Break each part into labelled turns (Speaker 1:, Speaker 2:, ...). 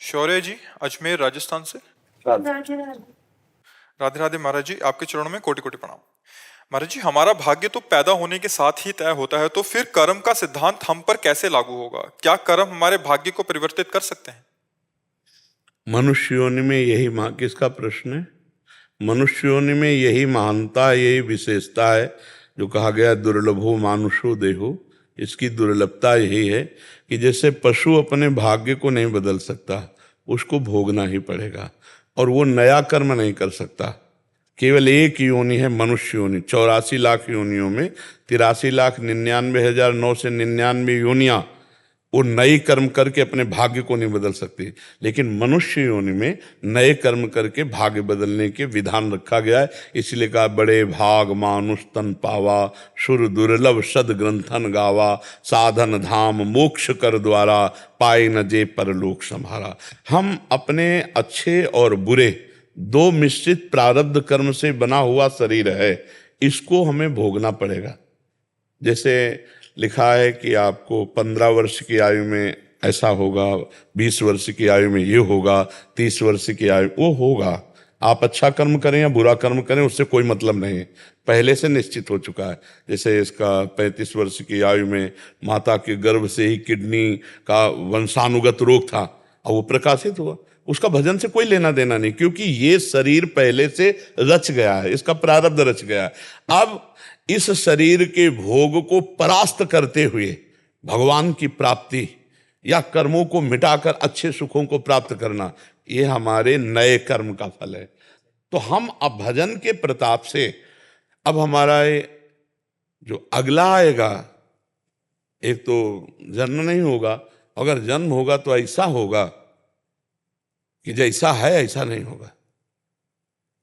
Speaker 1: शौर्य जी, अजमेर राजस्थान से।
Speaker 2: राधे
Speaker 1: राधे राधे महाराज जी, आपके चरणों में कोटि कोटि प्रणाम। महाराज जी, हमारा भाग्य तो पैदा होने के साथ ही तय होता है, तो फिर कर्म का सिद्धांत हम पर कैसे लागू होगा? क्या कर्म हमारे भाग्य को परिवर्तित कर सकते हैं?
Speaker 2: मनुष्य योनि में यही किसका प्रश्न है? मनुष्य योनि में यही महानता, यही विशेषता है जो कहा गया दुर्लभो मानुषो देहो। इसकी दुर्लभता यही है कि जैसे पशु अपने भाग्य को नहीं बदल सकता, उसको भोगना ही पड़ेगा और वो नया कर्म नहीं कर सकता। केवल एक योनि है मनुष्य योनि। 84 लाख योनियों में 83,99,999 योनियां वो नई कर्म करके अपने भाग्य को नहीं बदल सकती, लेकिन मनुष्य योनि में नए कर्म करके भाग्य बदलने के विधान रखा गया है। इसलिए कहा बड़े भाग मानुष तन पावा, सुर दुर्लभ सद ग्रंथन गावा, साधन धाम मोक्ष कर द्वारा, पाए न जे परलोक संभारा। हम अपने अच्छे और बुरे दो मिश्रित प्रारब्ध कर्म से बना हुआ शरीर है, इसको हमें भोगना पड़ेगा। जैसे लिखा है कि आपको 15 वर्ष की आयु में ऐसा होगा, 20 वर्ष की आयु में ये होगा, 30 वर्ष की आयु वो होगा। आप अच्छा कर्म करें या बुरा कर्म करें उससे कोई मतलब नहीं, पहले से निश्चित हो चुका है। जैसे इसका 35 वर्ष की आयु में माता के गर्भ से ही किडनी का वंशानुगत रोग था और वो प्रकाशित हुआ। उसका भजन से कोई लेना देना नहीं, क्योंकि ये शरीर पहले से रच गया है, इसका प्रारब्ध रच गया है। अब इस शरीर के भोग को परास्त करते हुए भगवान की प्राप्ति या कर्मों को मिटाकर अच्छे सुखों को प्राप्त करना, ये हमारे नए कर्म का फल है। तो हम अब भजन के प्रताप से अब हमारा जो अगला आएगा, एक तो जन्म नहीं होगा, अगर जन्म होगा तो ऐसा होगा कि जैसा है ऐसा नहीं होगा।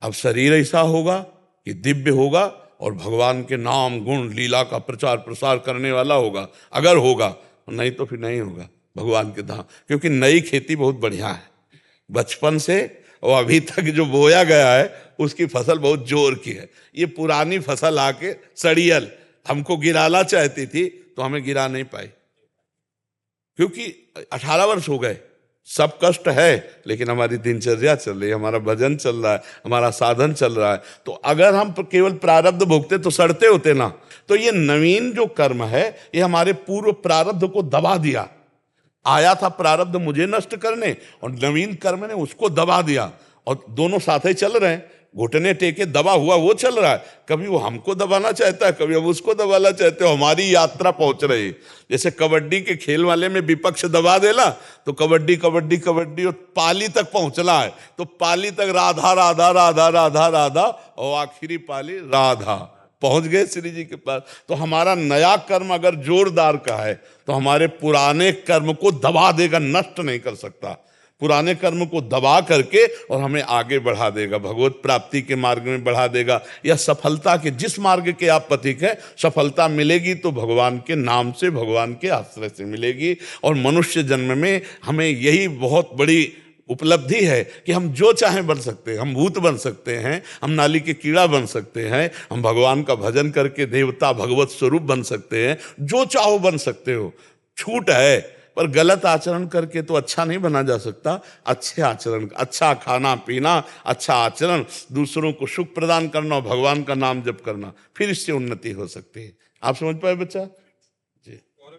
Speaker 2: अब शरीर ऐसा होगा कि दिव्य होगा और भगवान के नाम गुण लीला का प्रचार प्रसार करने वाला होगा, अगर होगा, नहीं तो फिर नहीं होगा भगवान के धाम। क्योंकि नई खेती बहुत बढ़िया है, बचपन से और अभी तक जो बोया गया है उसकी फसल बहुत जोर की है। ये पुरानी फसल आके सड़ियल हमको गिराना चाहती थी तो हमें गिरा नहीं पाई, क्योंकि 18 वर्ष हो गए, सब कष्ट है, लेकिन हमारी दिनचर्या चल रही है, हमारा भजन चल रहा है, हमारा साधन चल रहा है। तो अगर हम केवल प्रारब्ध भोगते तो सड़ते होते ना। तो ये नवीन जो कर्म है ये हमारे पूर्व प्रारब्ध को दबा दिया। आया था प्रारब्ध मुझे नष्ट करने और नवीन कर्म ने उसको दबा दिया, और दोनों साथ ही चल रहे हैं। घुटने टेके दबा हुआ वो चल रहा है, कभी वो हमको दबाना चाहता है, कभी हम उसको दबाना चाहते हो। हमारी यात्रा पहुंच रही है। जैसे कबड्डी के खेल वाले में विपक्ष दबा देला तो कबड्डी कबड्डी कबड्डी और पाली तक पहुंचना है, तो पाली तक राधा राधा राधा राधा राधा और आखिरी पाली राधा, पहुंच गए श्री जी के पास। तो हमारा नया कर्म अगर जोरदार का है तो हमारे पुराने कर्म को दबा देगा, नष्ट नहीं कर सकता। पुराने कर्म को दबा करके और हमें आगे बढ़ा देगा, भगवत प्राप्ति के मार्ग में बढ़ा देगा, या सफलता के जिस मार्ग के आप पथिक हैं, सफलता मिलेगी तो भगवान के नाम से, भगवान के आश्रय से मिलेगी। और मनुष्य जन्म में हमें यही बहुत बड़ी उपलब्धि है कि हम जो चाहें बन सकते हैं। हम भूत बन सकते हैं, हम नाली के कीड़ा बन सकते हैं, हम भगवान का भजन करके देवता भगवत स्वरूप बन सकते हैं, जो चाहो बन सकते हो। छूट है, पर गलत आचरण करके तो अच्छा नहीं बना जा सकता। अच्छे आचरण, अच्छा खाना पीना, अच्छा आचरण, दूसरों को सुख प्रदान करना और भगवान का नाम जप करना, फिर इससे उन्नति हो सकती है। आप समझ पाए बच्चा?